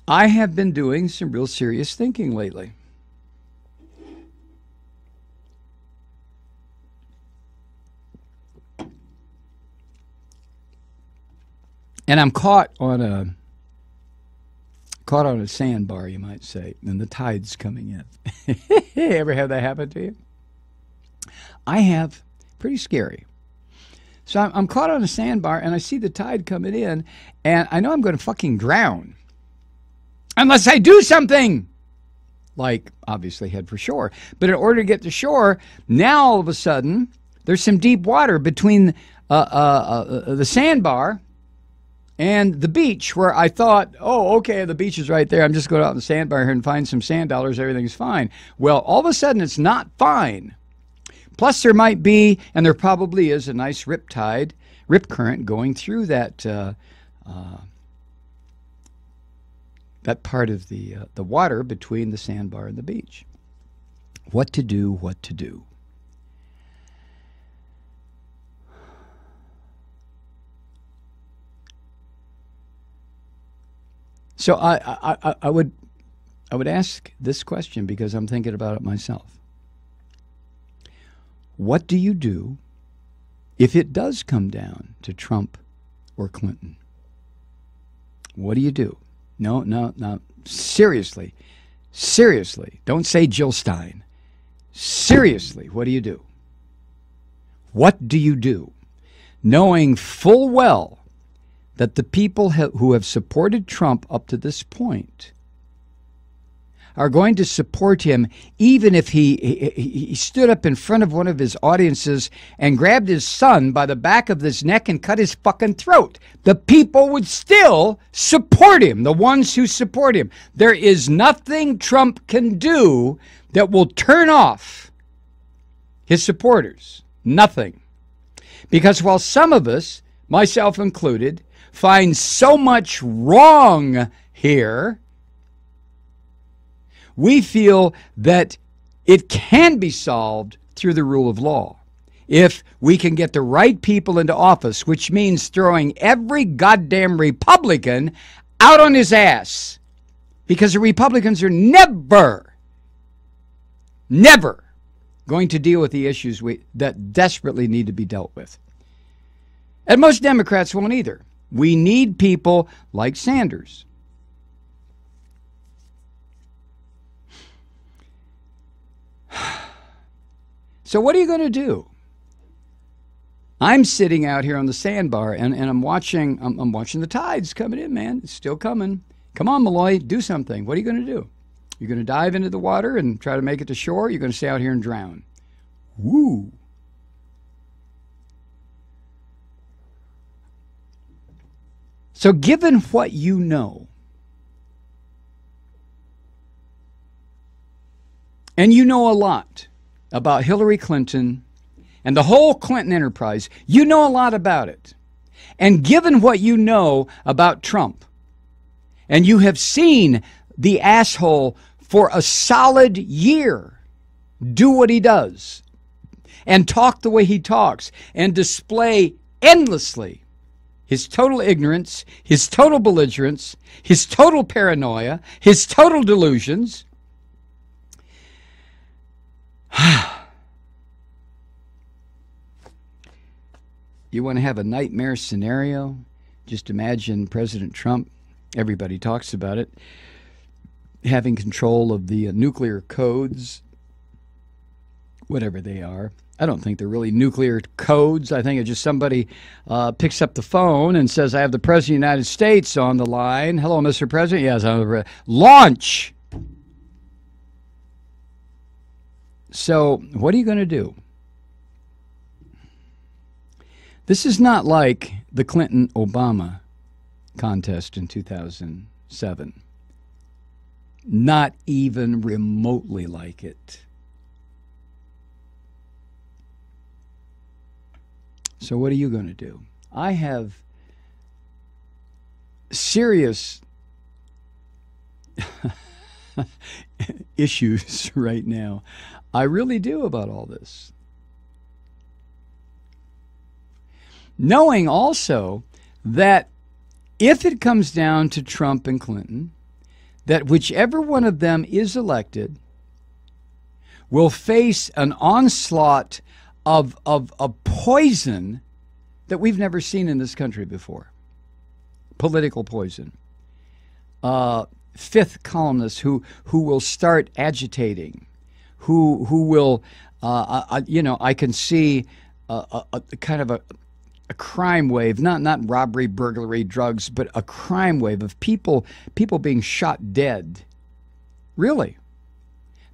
I have been doing some real serious thinking lately. And I'm caught on a sandbar, you might say, and the tide's coming in. Ever have that happen to you? I have. Pretty scary. So I'm caught on a sandbar, and I see the tide coming in, and I know I'm going to fucking drown. Unless I do something. Like, obviously, head for shore. But in order to get to shore, now all of a sudden, there's some deep water between the sandbar and the beach, where I thought, oh, okay, the beach is right there. I'm just going out on the sandbar here and find some sand dollars. Everything's fine. Well, all of a sudden, it's not fine. Plus, there might be, and there probably is, a nice rip current going through that that part of the water between the sandbar and the beach. What to do, what to do. So I would ask this question because I'm thinking about it myself. What do you do if it does come down to Trump or Clinton? What do you do? No. Seriously. Don't say Jill Stein. Seriously, what do you do? What do you do? Knowing full well that the people who have supported Trump up to this point are going to support him even if he stood up in front of one of his audiences and grabbed his son by the back of his neck and cut his fucking throat. The people would still support him, the ones who support him. There is nothing Trump can do that will turn off his supporters. Nothing. Because while some of us, myself included, find so much wrong here, we feel that it can be solved through the rule of law. If we can get the right people into office, which means throwing every goddamn Republican out on his ass. Because the Republicans are never going to deal with the issues that desperately need to be dealt with. And most Democrats won't either. We need people like Sanders. So what are you going to do? I'm sitting out here on the sandbar and I'm watching the tides coming in, man. It's still coming. Come on, Malloy, do something. What are you going to do? You're going to dive into the water and try to make it to shore? You're going to stay out here and drown? Woo. So given what you know, and you know a lot about Hillary Clinton and the whole Clinton enterprise, you know a lot about it. And given what you know about Trump, and you have seen the asshole for a solid year do what he does, and talk the way he talks, and display endlessly his total ignorance, his total belligerence, his total paranoia, his total delusions. You want to have a nightmare scenario? Just imagine President Trump, everybody talks about it, having control of the nuclear codes, whatever they are. I don't think they're really nuclear codes. I think it's just somebody picks up the phone and says, I have the President of the United States on the line. Hello, Mr. President. Yes, I'm the President. Launch! So what are you going to do? This is not like the Clinton-Obama contest in 2007. Not even remotely like it. So what are you going to do? I have serious issues right now. I really do about all this. Knowing also that if it comes down to Trump and Clinton, that whichever one of them is elected will face an onslaught of poison that we've never seen in this country before. Political poison. Fifth columnists who will start agitating, who will, I can see a kind of a crime wave, not robbery, burglary, drugs, but a crime wave of people being shot dead. Really.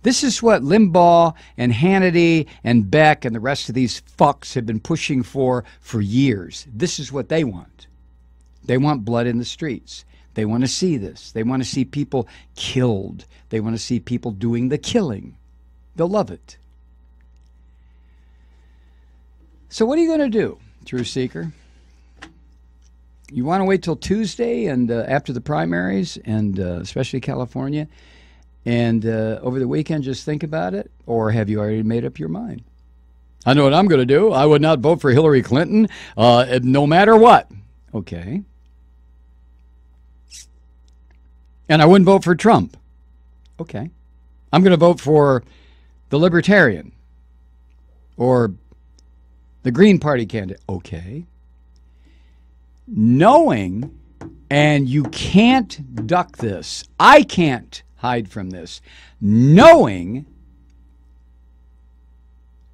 This is what Limbaugh and Hannity and Beck and the rest of these fucks have been pushing for years. This is what they want. They want blood in the streets. They want to see this. They want to see people killed. They want to see people doing the killing. They'll love it. So what are you going to do, Truth Seeker? You want to wait till Tuesday and after the primaries, and especially California, and over the weekend just think about it? Or have you already made up your mind? I know what I'm going to do. I would not vote for Hillary Clinton no matter what. Okay. And I wouldn't vote for Trump. Okay. I'm going to vote for the Libertarian or the Green Party candidate. Okay. Knowing, and you can't duck this, I can't hide from this, knowing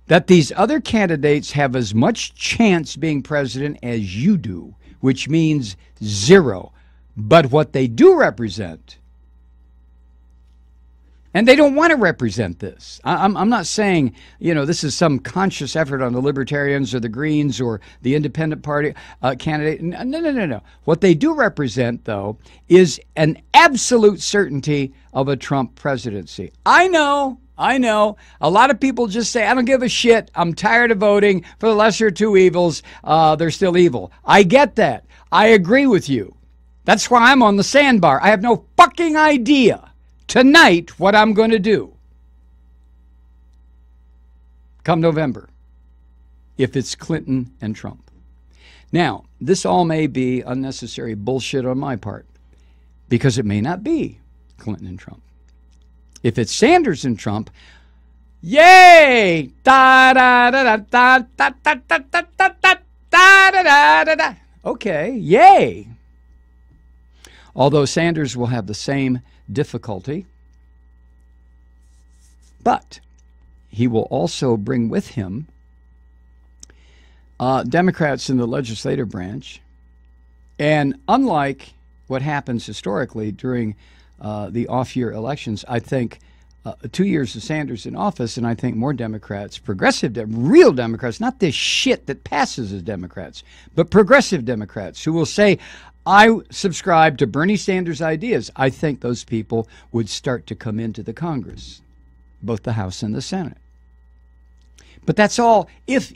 that these other candidates have as much chance being president as you do, which means zero. But what they do represent, and they don't want to represent this. I'm not saying, this is some conscious effort on the Libertarians or the Greens or the Independent Party candidate. No. What they do represent, though, is an absolute certainty of a Trump presidency. I know. A lot of people just say, I don't give a shit. I'm tired of voting for the lesser of two evils. They're still evil. I get that. I agree with you. That's why I'm on the sandbar. I have no fucking idea tonight what I'm going to do come November if it's Clinton and Trump. Now, this all may be unnecessary bullshit on my part because it may not be Clinton and Trump. If it's Sanders and Trump, yay! Da da da da da da da da da da da da da. Okay, yay! Although Sanders will have the same difficulty, but he will also bring with him Democrats in the legislative branch. And unlike what happens historically during the off-year elections, I think 2 years of Sanders in office, and I think more Democrats, real Democrats, not this shit that passes as Democrats, but progressive Democrats who will say, I subscribe to Bernie Sanders' ideas. I think those people would start to come into the Congress, both the House and the Senate. But that's all if.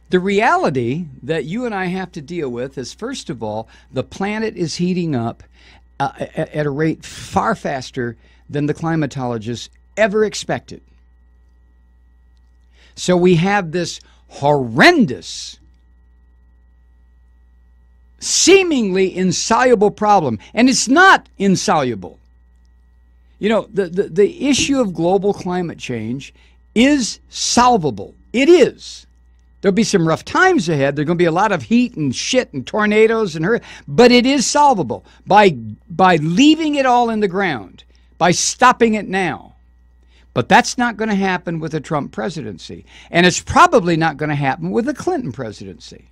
The reality that you and I have to deal with is, first of all, the planet is heating up at a rate far faster than the climatologists ever expected. So we have this horrendous, seemingly insoluble problem. And it's not insoluble. The issue of global climate change is solvable. It is. There'll be some rough times ahead. There's going to be a lot of heat and shit and tornadoes and but it is solvable by leaving it all in the ground, by stopping it now. But that's not going to happen with a Trump presidency. And it's probably not going to happen with a Clinton presidency.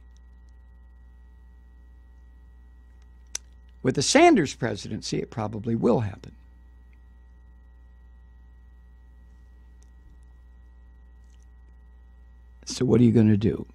With the Sanders presidency, it probably will happen. So what are you going to do?